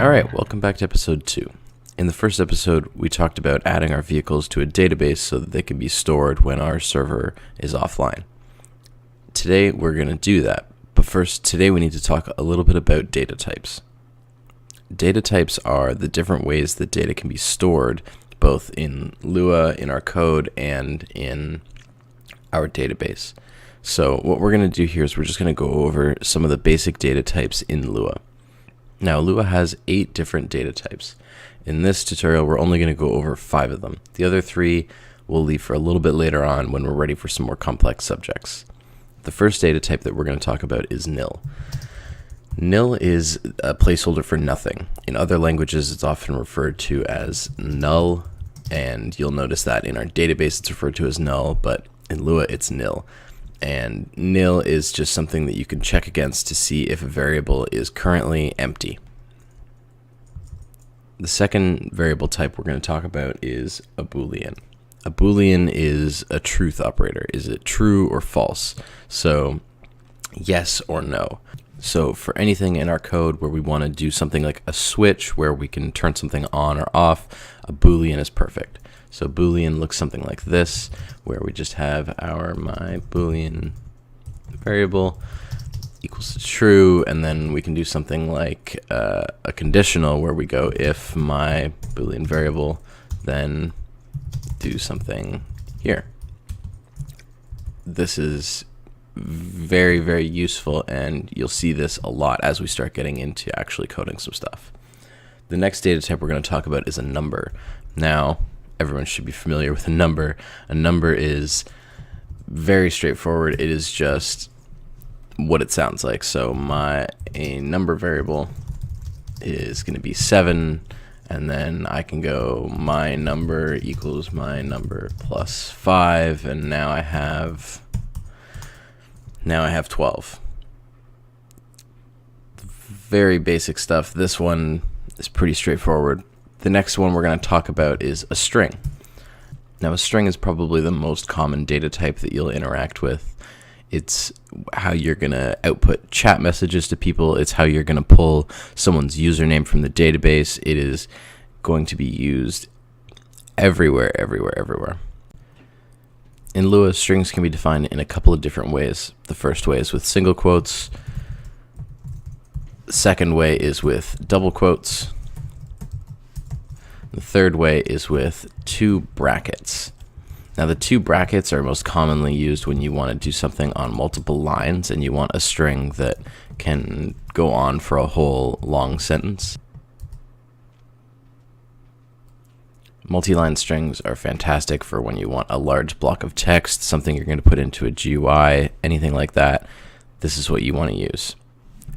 Alright, welcome back to episode 2. In the first episode, we talked about adding our vehicles to a database so that they can be stored when our server is offline. Today, we're going to do that. But first, today we need to talk a little bit about data types. Data types are the different ways that data can be stored, both in Lua, in our code, and in our database. So what we're going to do here is we're just going to go over some of the basic data types in Lua. Now, Lua has 8 different data types. In this tutorial, we're only going to go over 5 of them. The other 3 we'll leave for a little bit later on when we're ready for some more complex subjects. The first data type that we're going to talk about is nil. Nil is a placeholder for nothing. In other languages, it's often referred to as null, and you'll notice that in our database it's referred to as null, but in Lua it's nil. And nil is just something that you can check against to see if a variable is currently empty. The second variable type we're going to talk about is a Boolean. A Boolean is a truth operator. Is it true or false? So yes or no. So for anything in our code where we want to do something like a switch where we can turn something on or off, a Boolean is perfect. So Boolean looks something like this, where we just have our my Boolean variable equals to true, and then we can do something like a conditional where we go if my Boolean variable, then do something here. This is very, very useful, and you'll see this a lot as we start getting into actually coding some stuff. The next data type we're going to talk about is a number. Now, everyone should be familiar with a number. A number is very straightforward. It is just what it sounds like. So a number variable is going to be 7, and then I can go my number equals my number plus 5, and now I have 12. Very basic stuff. This one is pretty straightforward. The next one we're going to talk about is a string. Now, a string is probably the most common data type that you'll interact with. It's how you're going to output chat messages to people. It's how you're going to pull someone's username from the database. It is going to be used everywhere. In Lua, strings can be defined in a couple of different ways. The first way is with single quotes. The second way is with double quotes. The third way is with 2 brackets. Now, the 2 brackets are most commonly used when you want to do something on multiple lines and you want a string that can go on for a whole long sentence. Multi-line strings are fantastic for when you want a large block of text, something you're going to put into a GUI, anything like that. This is what you want to use.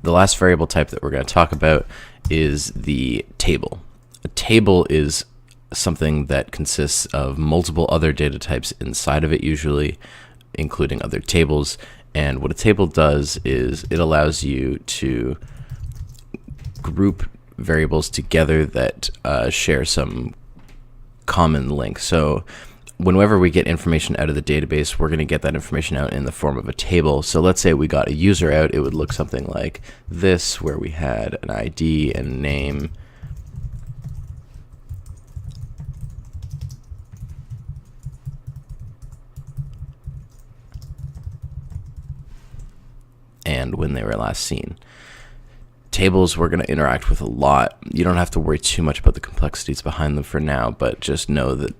The last variable type that we're going to talk about is the table. A table is something that consists of multiple other data types inside of it, usually including other tables. And what a table does is it allows you to group variables together that share some common link. So whenever we get information out of the database, we're going to get that information out in the form of a table. So let's say we got a user out, it would look something like this, where we had an ID and name. And when they were last seen. Tables we're going to interact with a lot. You don't have to worry too much about the complexities behind them for now, but just know that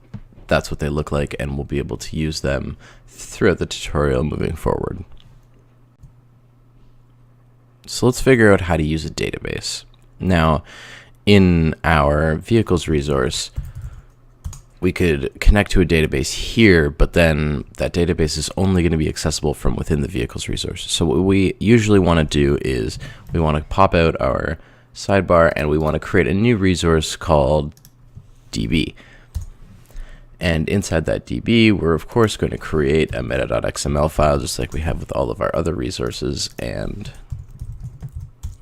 that's what they look like, and we'll be able to use them throughout the tutorial moving forward. So let's figure out how to use a database. Now, in our vehicles resource, we could connect to a database here, but then that database is only going to be accessible from within the vehicles resource. So what we usually want to do is we want to pop out our sidebar and we want to create a new resource called DB. And inside that DB, we're of course going to create a meta.xml file just like we have with all of our other resources. And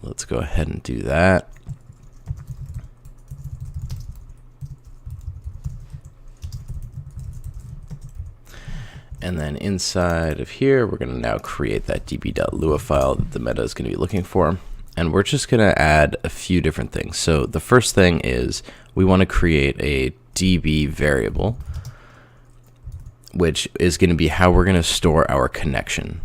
let's go ahead and do that. And then inside of here, we're going to now create that db.lua file that the meta is going to be looking for. And we're just going to add a few different things. So the first thing is we want to create a DB variable, which is going to be how we're going to store our connection.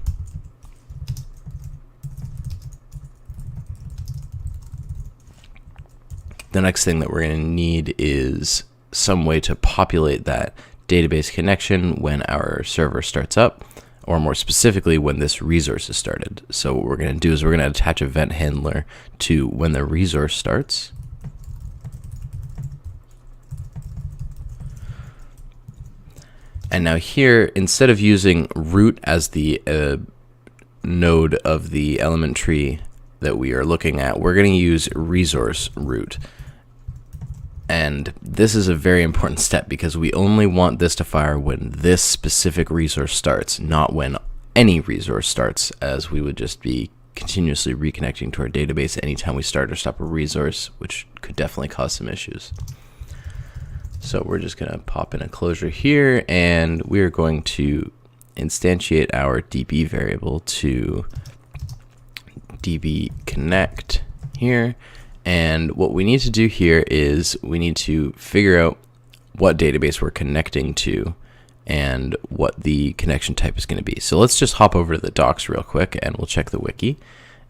The next thing that we're going to need is some way to populate that database connection when our server starts up, or more specifically, when this resource is started. So what we're going to do is we're going to attach a event handler to when the resource starts. And now here, instead of using root as the node of the element tree that we are looking at, we're going to use resource root. And this is a very important step because we only want this to fire when this specific resource starts, not when any resource starts, as we would just be continuously reconnecting to our database anytime we start or stop a resource, which could definitely cause some issues. So we're just going to pop in a closure here, and we're going to instantiate our DB variable to DB connect here. And what we need to do here is we need to figure out what database we're connecting to and what the connection type is going to be. So let's just hop over to the docs real quick and we'll check the wiki,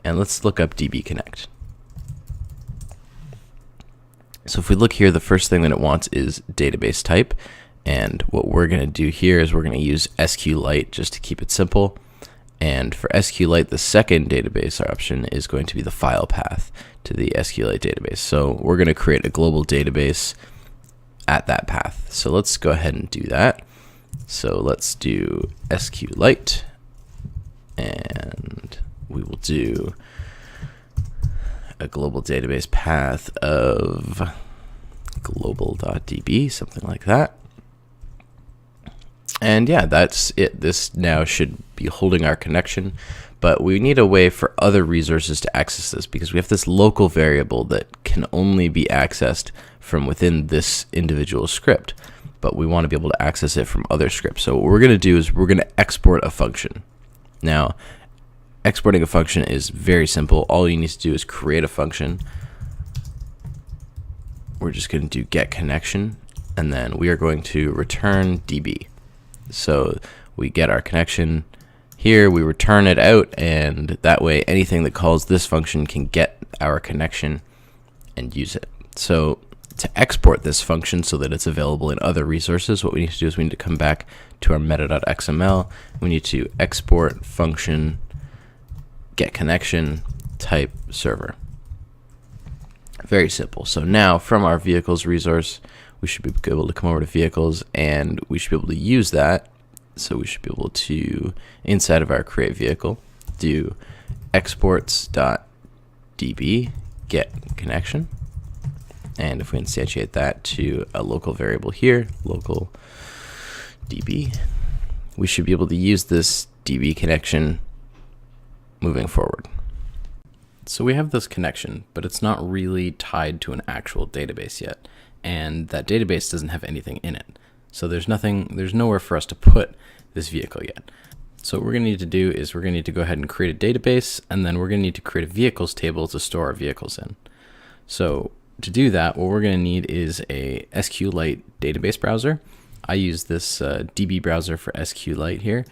and let's look up DB connect. So if we look here, the first thing that it wants is database type, and what we're going to do here is we're going to use Sqlite just to keep it simple. And for Sqlite, the second database option is going to be the file path to the Sqlite database. So we're going to create a global database at that path. So let's go ahead and do that. So let's do Sqlite, and we will do a global database path of global.db, something like that. And yeah, that's it. This now should be holding our connection, but we need a way for other resources to access this because we have this local variable that can only be accessed from within this individual script, but we want to be able to access it from other scripts. So what we're going to do is we're going to export a function. Now, exporting a function is very simple. All you need to do is create a function. We're just going to do get connection, and then we are going to return DB. So we get our connection here, we return it out, and that way anything that calls this function can get our connection and use it. So to export this function so that it's available in other resources, what we need to do is we need to come back to our meta.xml. We need to export function get connection type server. Very simple. So now from our vehicles resource, we should be able to come over to vehicles, and we should be able to use that. So we should be able to, inside of our create vehicle, do exports.db get connection. And if we instantiate that to a local variable here, local db, we should be able to use this db connection moving forward. So we have this connection, but it's not really tied to an actual database yet. And that database doesn't have anything in it. So there's nowhere for us to put this vehicle yet. So what we're going to need to do is we're going to need to go ahead and create a database, and then we're going to need to create a vehicles table to store our vehicles in. So to do that, what we're going to need is a Sqlite database browser. I use this DB browser for Sqlite here.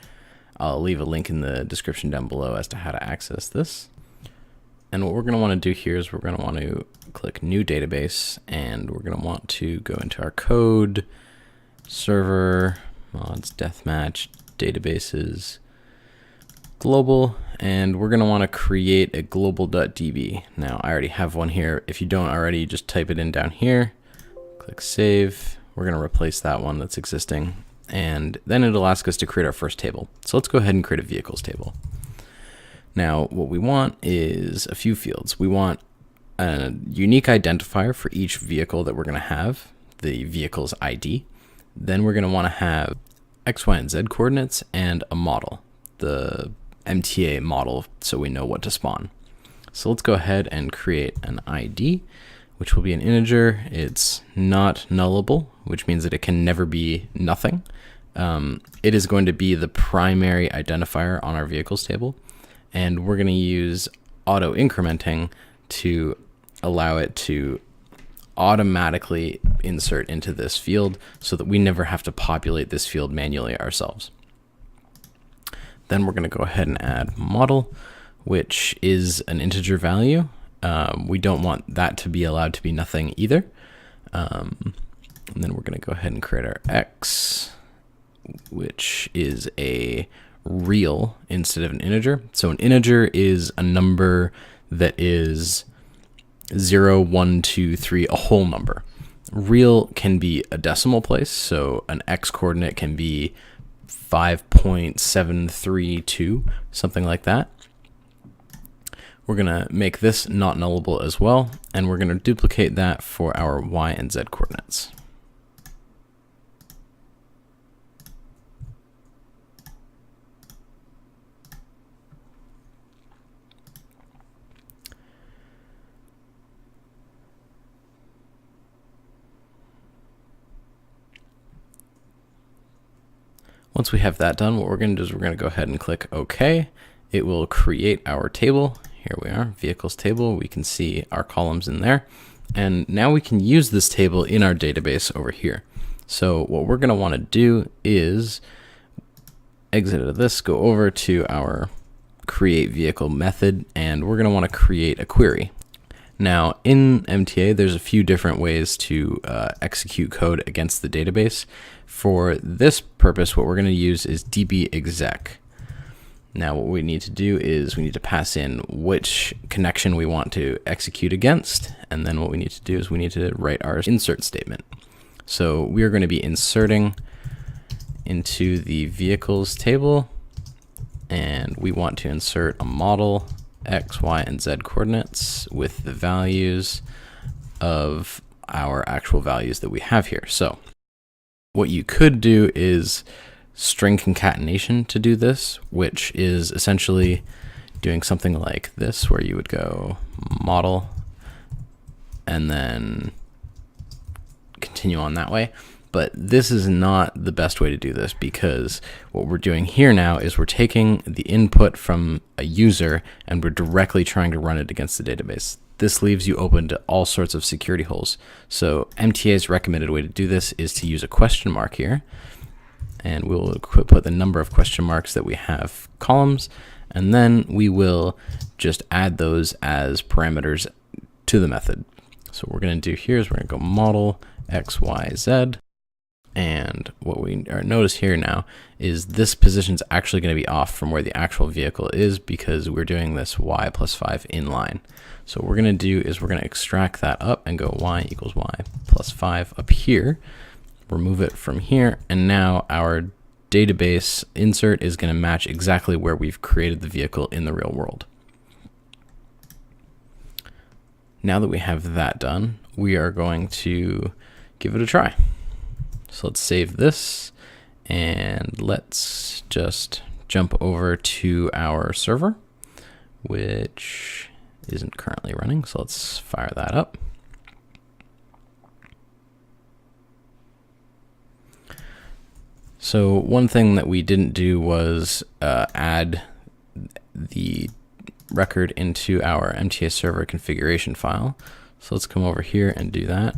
I'll leave a link in the description down below as to how to access this. And what we're going to want to do here is we're going to want to click new database, and we're going to want to go into our code, server, mods, deathmatch, databases, global, and we're going to want to create a global.db. Now I already have one here. If you don't already, just type it in down here, click save. We're going to replace that one that's existing, and then it'll ask us to create our first table. So let's go ahead and create a vehicles table. Now, what we want is a few fields. We want a unique identifier for each vehicle that we're going to have, the vehicle's ID. Then we're going to want to have X, Y, and Z coordinates and a model, the MTA model, so we know what to spawn. So let's go ahead and create an ID, which will be an integer. It's not nullable, which means that it can never be nothing. It is going to be the primary identifier on our vehicles table. And we're going to use auto incrementing to allow it to automatically insert into this field so that we never have to populate this field manually ourselves. Then we're going to go ahead and add model, which is an integer value. We don't want that to be allowed to be nothing either. And then we're going to go ahead and create our x, which is a real instead of an integer. So an integer is a number that is 0, 1, 2, 3, a whole number. Real can be a decimal place, so an x coordinate can be 5.732, something like that. We're going to make this not nullable as well, and we're going to duplicate that for our y and z coordinates. Once we have that done, what we're going to do is we're going to go ahead and click OK. It will create our table. Here we are, vehicles table. We can see our columns in there. And now we can use this table in our database over here. So what we're going to want to do is exit out of this, go over to our create vehicle method, and we're going to want to create a query. Now in MTA, there's a few different ways to execute code against the database. For this purpose, what we're going to use is dbexec. Now what we need to do is we need to pass in which connection we want to execute against, and then what we need to do is we need to write our insert statement. So we are going to be inserting into the vehicles table, and we want to insert a model x, y, and z coordinates with the values of our actual values that we have here. So what you could do is string concatenation to do this, which is essentially doing something like this, where you would go model and then continue on that way. But this is not the best way to do this, because what we're doing here now is we're taking the input from a user and we're directly trying to run it against the database. This leaves you open to all sorts of security holes. So MTA's recommended way to do this is to use a question mark here, and we'll put the number of question marks that we have columns, and then we will just add those as parameters to the method. So what we're going to do here is we're going to go model x, y, z. And what we notice here now is this position is actually going to be off from where the actual vehicle is, because we're doing this y plus 5 inline. So what we're going to do is we're going to extract that up and go y equals y plus 5 up here, remove it from here, and now our database insert is going to match exactly where we've created the vehicle in the real world. Now that we have that done, we are going to give it a try. So let's save this, and let's just jump over to our server, which isn't currently running. So let's fire that up. So one thing that we didn't do was add the record into our MTA server configuration file. So let's come over here and do that.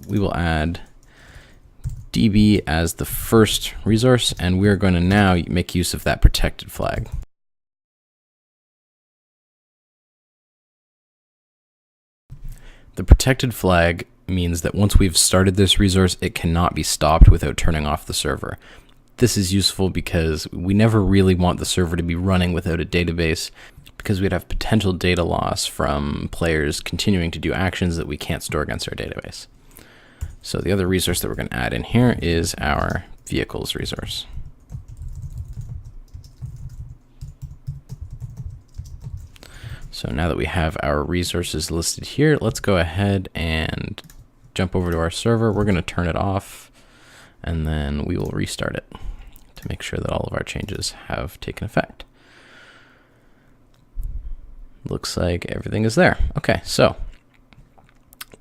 We will add DB as the first resource, and we're going to now make use of that protected flag. The protected flag means that once we've started this resource, it cannot be stopped without turning off the server. This is useful because we never really want the server to be running without a database, because we'd have potential data loss from players continuing to do actions that we can't store against our database. So the other resource that we're going to add in here is our vehicles resource. So now that we have our resources listed here, let's go ahead and jump over to our server. We're going to turn it off, and then we will restart it to make sure that all of our changes have taken effect. Looks like everything is there. Okay, so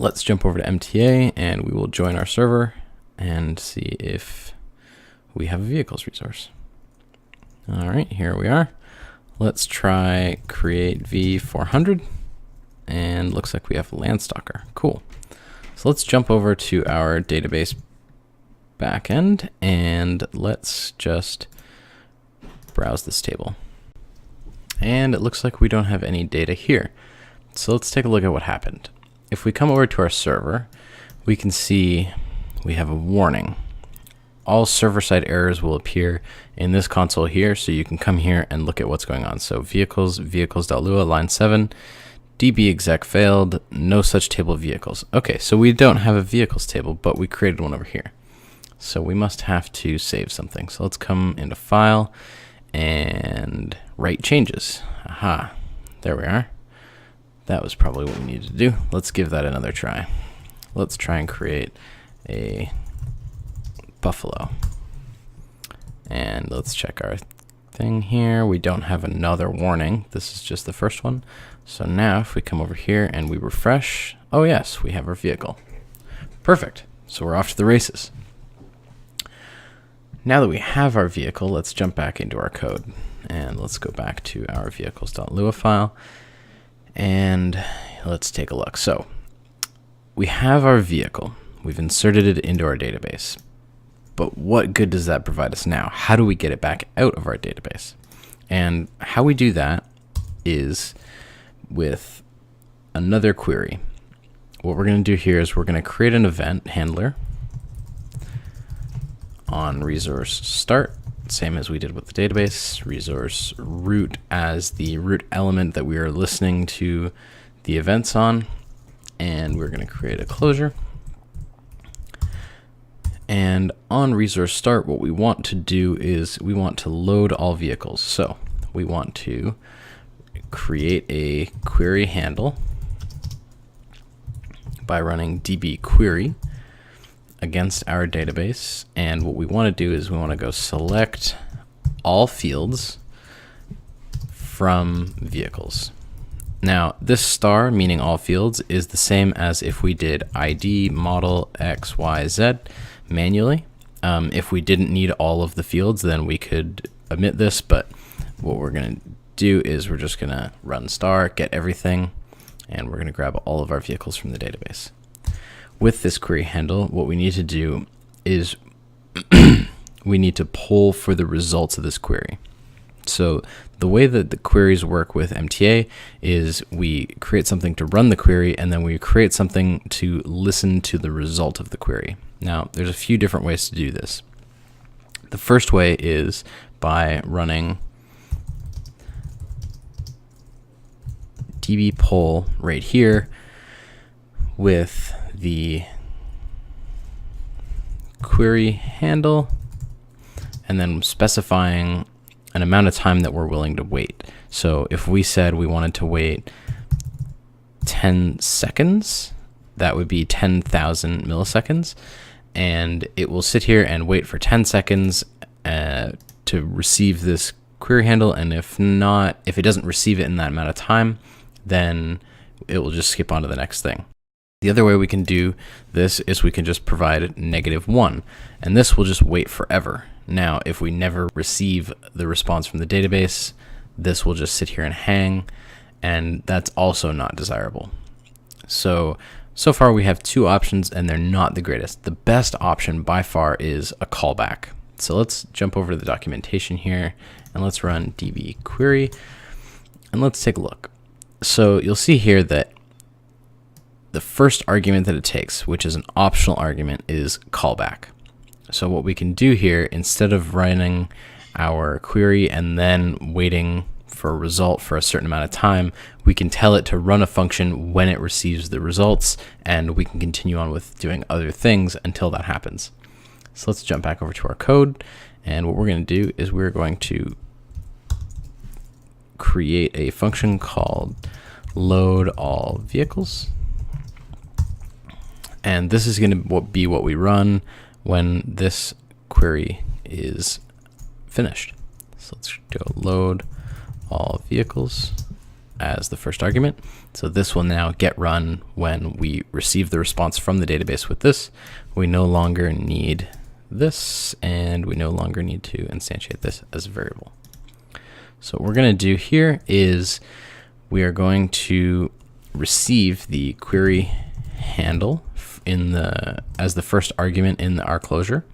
let's jump over to MTA, and we will join our server and see if we have a vehicles resource. All right, here we are. Let's try create v400, and looks like we have Landstalker. Cool. So let's jump over to our database backend and let's just browse this table. And it looks like we don't have any data here. So let's take a look at what happened. If we come over to our server, we can see we have a warning. All server-side errors will appear in this console here, so you can come here and look at what's going on. So vehicles.lua, line 7, db exec failed, no such table of vehicles. Okay, so we don't have a vehicles table, but we created one over here. So we must have to save something. So let's come into File and write changes. Aha, there we are. That was probably what we needed to do. Let's give that another try. Let's try and create a buffalo. And let's check our thing here. We don't have another warning. This is just the first one. So now if we come over here and we refresh, oh yes, we have our vehicle. Perfect. So we're off to the races. Now that we have our vehicle, let's jump back into our code and let's go back to our vehicles.lua file and let's take a look. So we have our vehicle. We've inserted it into our database. But what good does that provide us now? How do we get it back out of our database? And how we do that is with another query. What we're going to do here is we're going to create an event handler on resource start, same as we did with the database, resource root as the root element that we are listening to the events on, and we're going to create a closure. And on resource start, what we want to do is we want to load all vehicles. So we want to create a query handle by running db query against our database. And what we want to do is we want to go select all fields from vehicles. Now this star, meaning all fields, is the same as if we did ID model X, Y, Z manually. If we didn't need all of the fields, then we could omit this, but what we're going to do is we're just going to run star, get everything, and we're going to grab all of our vehicles from the database. With this query handle, what we need to do is we need to poll for the results of this query. So the way that the queries work with MTA is we create something to run the query, and then we create something to listen to the result of the query. Now, there's a few different ways to do this. The first way is by running db poll right here with the query handle, and then specifying an amount of time that we're willing to wait. So if we said we wanted to wait 10 seconds, that would be 10,000 milliseconds, and it will sit here and wait for 10 seconds to receive this query handle, and if it doesn't receive it in that amount of time, then it will just skip on to the next thing. The other way we can do this is we can just provide -1, and this will just wait forever. Now, if we never receive the response from the database, this will just sit here and hang, and that's also not desirable. So far we have two options, and they're not the greatest. The best option by far is a callback. So let's jump over to the documentation here, and let's run db query, and let's take a look. So you'll see here that the first argument that it takes, which is an optional argument, is callback. So what we can do here, instead of running our query and then waiting for a result for a certain amount of time, we can tell it to run a function when it receives the results, and we can continue on with doing other things until that happens. So let's jump back over to our code, and what we're going to do is we're going to create a function called load all vehicles. And this is going to be what we run when this query is finished. So let's go load all vehicles as the first argument. So this will now get run when we receive the response from the database with this. We no longer need this, and we no longer need to instantiate this as a variable. So what we're going to do here is we are going to receive the query handle as the first argument in our closure.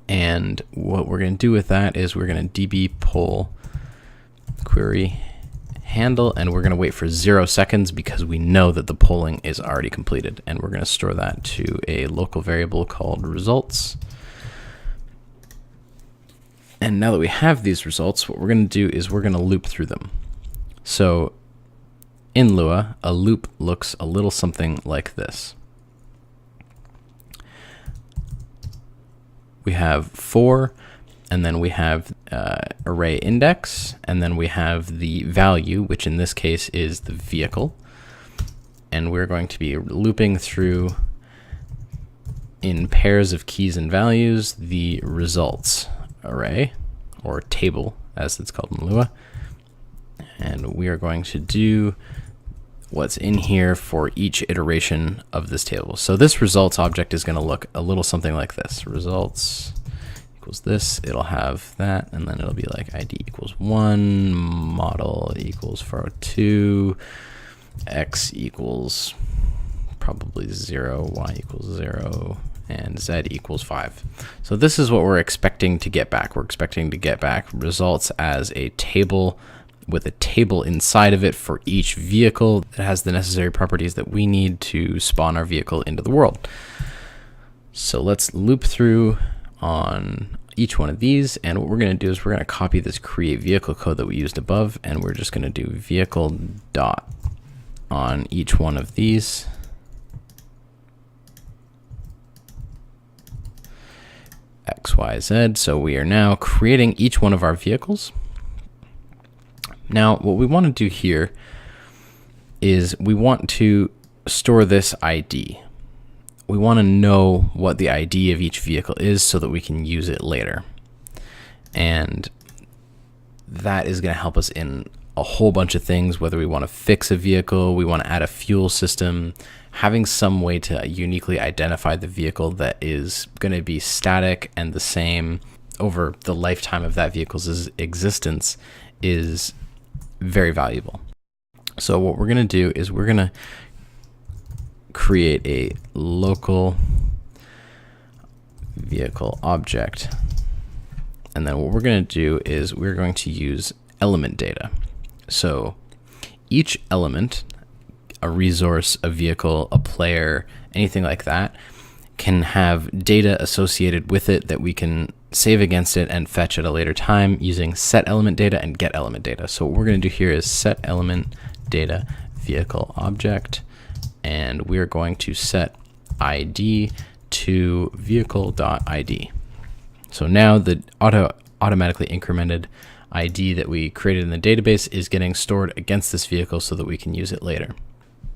And what we're going to do with that is we're going to db pull query handle, and we're going to wait for 0 seconds because we know that the polling is already completed. And we're going to store that to a local variable called results. And now that we have these results, what we're going to do is we're going to loop through them. So in Lua, a loop looks a little something like this. We have for, and then we have array index, and then we have the value, which in this case is the vehicle. And we're going to be looping through in pairs of keys and values the results array, or table as it's called in Lua. And we are going to do what's in here for each iteration of this table. So this results object is going to look a little something like this. Results equals this, it'll have that, and then it'll be like ID equals 1, model equals 402, X equals probably 0, Y equals 0, and Z equals 5. So this is what we're expecting to get back. We're expecting to get back results as a table with a table inside of it for each vehicle that has the necessary properties that we need to spawn our vehicle into the world. So let's loop through on each one of these, and what we're going to do is we're going to copy this create vehicle code that we used above, and we're just going to do vehicle dot on each one of these. X, Y, Z. So we are now creating each one of our vehicles. Now, what we want to do here is we want to store this ID. We want to know what the ID of each vehicle is so that we can use it later. And that is going to help us in a whole bunch of things, whether we want to fix a vehicle, we want to add a fuel system, having some way to uniquely identify the vehicle that is going to be static and the same over the lifetime of that vehicle's existence is very valuable. So what we're going to do is we're going to create a local vehicle object. And then what we're going to do is we're going to use element data. So each element, a resource, a vehicle, a player, anything like that, can have data associated with it that we can save against it and fetch at a later time using set element data and get element data. So what we're going to do here is set element data vehicle object, and we're going to set ID to vehicle.id. So now the automatically incremented ID that we created in the database is getting stored against this vehicle so that we can use it later.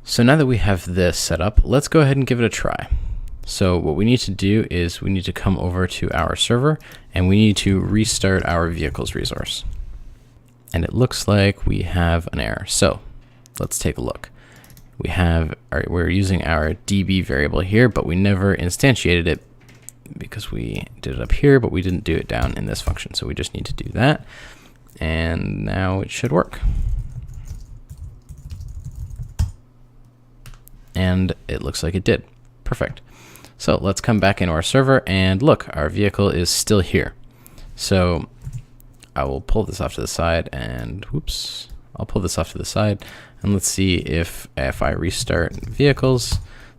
So now that we have this set up, let's go ahead and give it a try. So what we need to do is we need to come over to our server and we need to restart our vehicles resource. And it looks like we have an error. So let's take a look. We're using our DB variable here, but we never instantiated it because we did it up here, but we didn't do it down in this function. So we just need to do that. And now it should work. And it looks like it did. Perfect. So let's come back into our server and look, our vehicle is still here. So I will pull this off to the side and whoops, I'll pull this off to the side and let's see if I restart vehicles,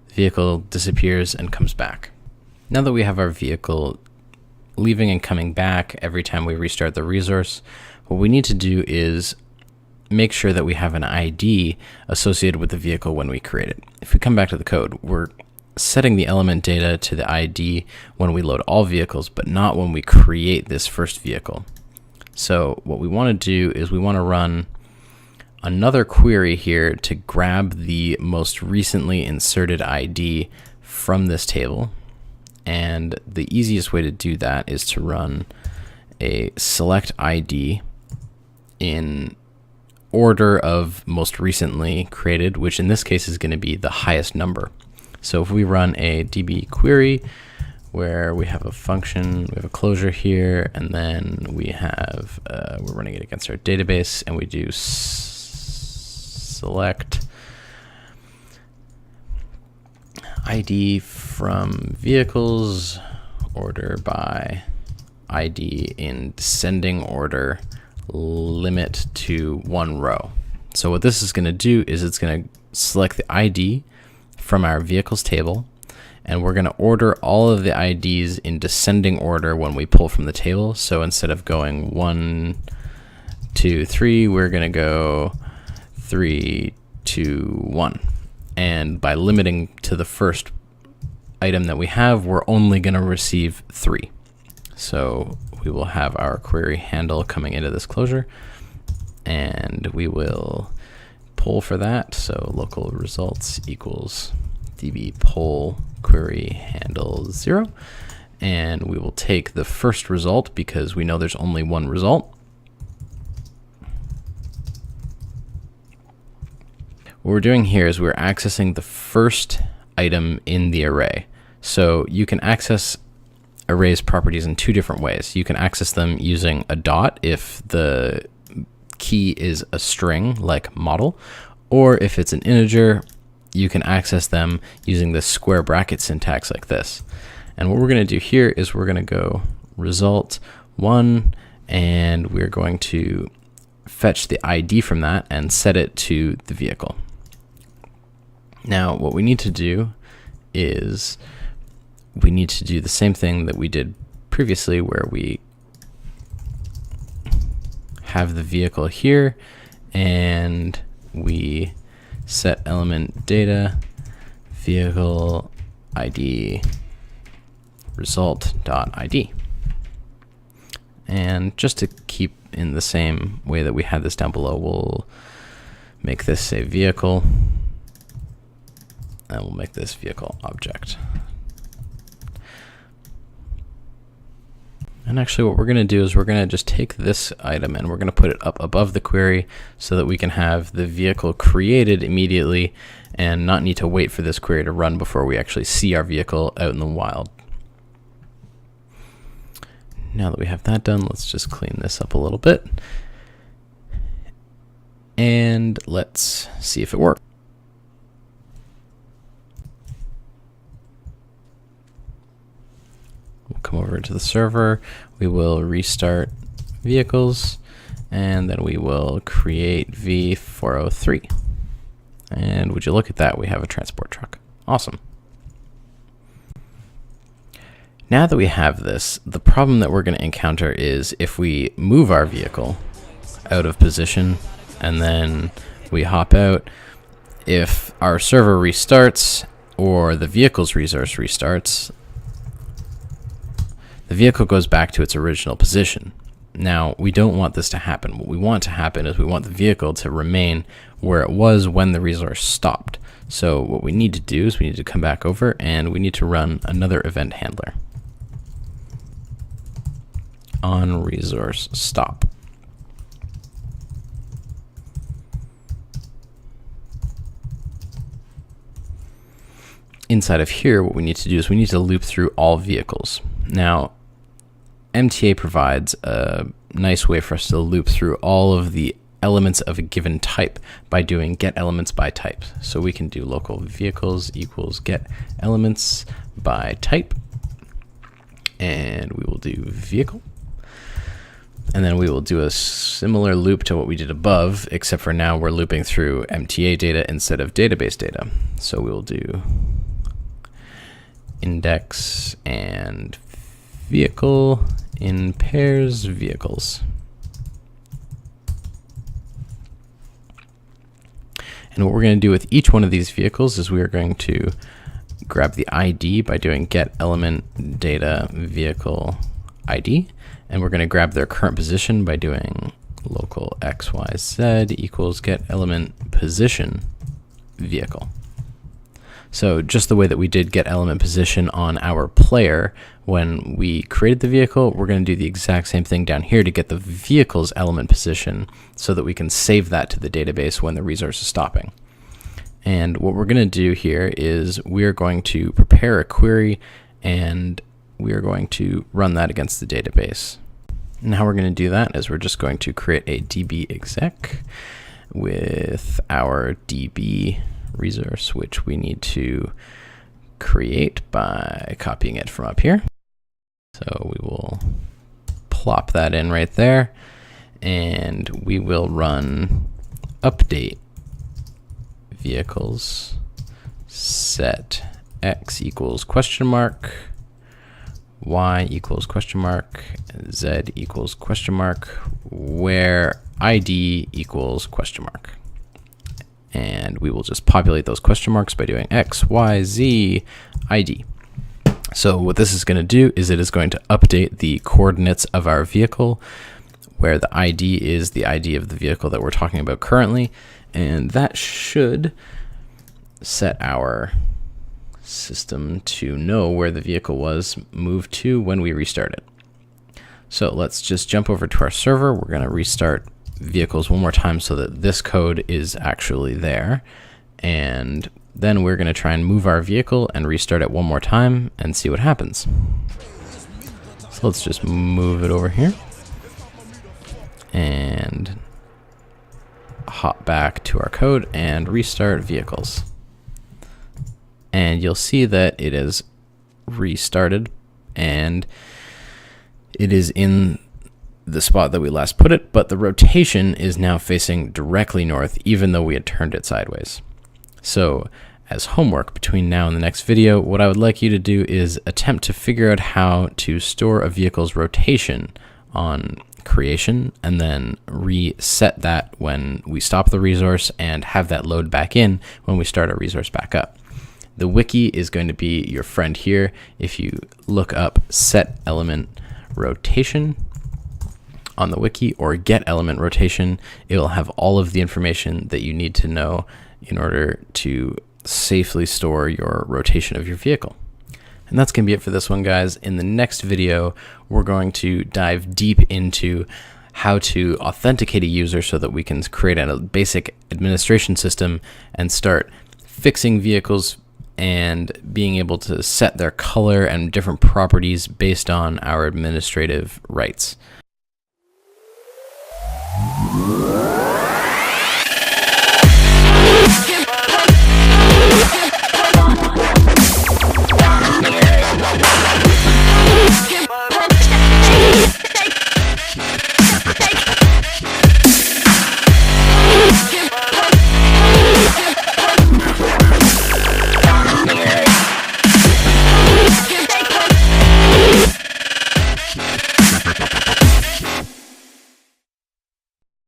the vehicle disappears and comes back. Now that we have our vehicle leaving and coming back every time we restart the resource, what we need to do is make sure that we have an ID associated with the vehicle when we create it. If we come back to the code, we're setting the element data to the ID when we load all vehicles, but not when we create this first vehicle. So what we want to do is we want to run another query here to grab the most recently inserted ID from this table. And the easiest way to do that is to run a select ID in order of most recently created, which in this case is going to be the highest number. So if we run a db query where we have a function, we have a closure here, and then we have, we're running it against our database, and we do select ID from vehicles, order by ID in descending order, limit to 1 row. So what this is going to do is it's going to select the ID from our vehicles table, and we're going to order all of the IDs in descending order when we pull from the table. So instead of going 1, 2, 3, we're going to go 3, 2, 1. And by limiting to the first item that we have, we're only going to receive 3. So we will have our query handle coming into this closure, and we will pull for that. So local results equals db pull query handle 0, and we will take the first result because we know there's only one result. What we're doing here is we're accessing the first item in the array. So you can access arrays properties in 2 different ways. You can access them using a dot if the key is a string like model, or if it's an integer, you can access them using the square bracket syntax like this. And what we're going to do here is we're going to go result 1, and we're going to fetch the ID from that and set it to the vehicle. Now what we need to do is we need to do the same thing that we did previously, where we have the vehicle here and we set element data vehicle ID result.id. And just to keep in the same way that we had this down below, we'll make this a vehicle, and we'll make this vehicle object. And actually what we're going to do is we're going to just take this item and we're going to put it up above the query so that we can have the vehicle created immediately and not need to wait for this query to run before we actually see our vehicle out in the wild. Now that we have that done, let's just clean this up a little bit. And let's see if it works. We'll come over to the server, we will restart vehicles, and then we will create V403. And would you look at that, we have a transport truck. Awesome. Now that we have this, the problem that we're going to encounter is if we move our vehicle out of position and then we hop out, if our server restarts or the vehicle's resource restarts, the vehicle goes back to its original position. Now, we don't want this to happen. What we want to happen is we want the vehicle to remain where it was when the resource stopped. So what we need to do is we need to come back over and we need to run another event handler on resource stop. Inside of here, what we need to do is we need to loop through all vehicles. Now, MTA provides a nice way for us to loop through all of the elements of a given type by doing get elements by type. So we can do local vehicles equals get elements by type, and we will do vehicle. And then we will do a similar loop to what we did above, except for now we're looping through MTA data instead of database data. So we will do index and vehicle in pairs vehicles. And what we're going to do with each one of these vehicles is we are going to grab the ID by doing get element data vehicle ID, and we're going to grab their current position by doing local xyz equals get element position vehicle. So just the way that we did get element position on our player when we created the vehicle, we're going to do the exact same thing down here to get the vehicle's element position so that we can save that to the database when the resource is stopping. And what we're going to do here is we're going to prepare a query and we are going to run that against the database. And how we're going to do that is we're just going to create a DB exec with our DB resource, which we need to create by copying it from up here. So we will plop that in right there, and we will run update vehicles set x equals question mark, y equals question mark, z equals question mark, where ID equals question mark. And we will just populate those question marks by doing x, y, z, ID. So what this is going to do is it is going to update the coordinates of our vehicle, where the ID is the ID of the vehicle that we're talking about currently, and that should set our system to know where the vehicle was moved to when we restart it. So let's just jump over to our server. We're going to restart vehicles one more time so that this code is actually there, and then we're going to try and move our vehicle and restart it one more time and see what happens. So let's just move it over here and hop back to our code and restart vehicles. And you'll see that it is restarted and it is in the spot that we last put it, but the rotation is now facing directly north, even though we had turned it sideways. So as homework between now and the next video, what I would like you to do is attempt to figure out how to store a vehicle's rotation on creation and then reset that when we stop the resource and have that load back in when we start our resource back up. The wiki is going to be your friend here. If you look up set element rotation on the wiki or get element rotation, it will have all of the information that you need to know in order to safely store your rotation of your vehicle. And that's going to be it for this one, guys. In the next video, we're going to dive deep into how to authenticate a user so that we can create a basic administration system and start fixing vehicles and being able to set their color and different properties based on our administrative rights.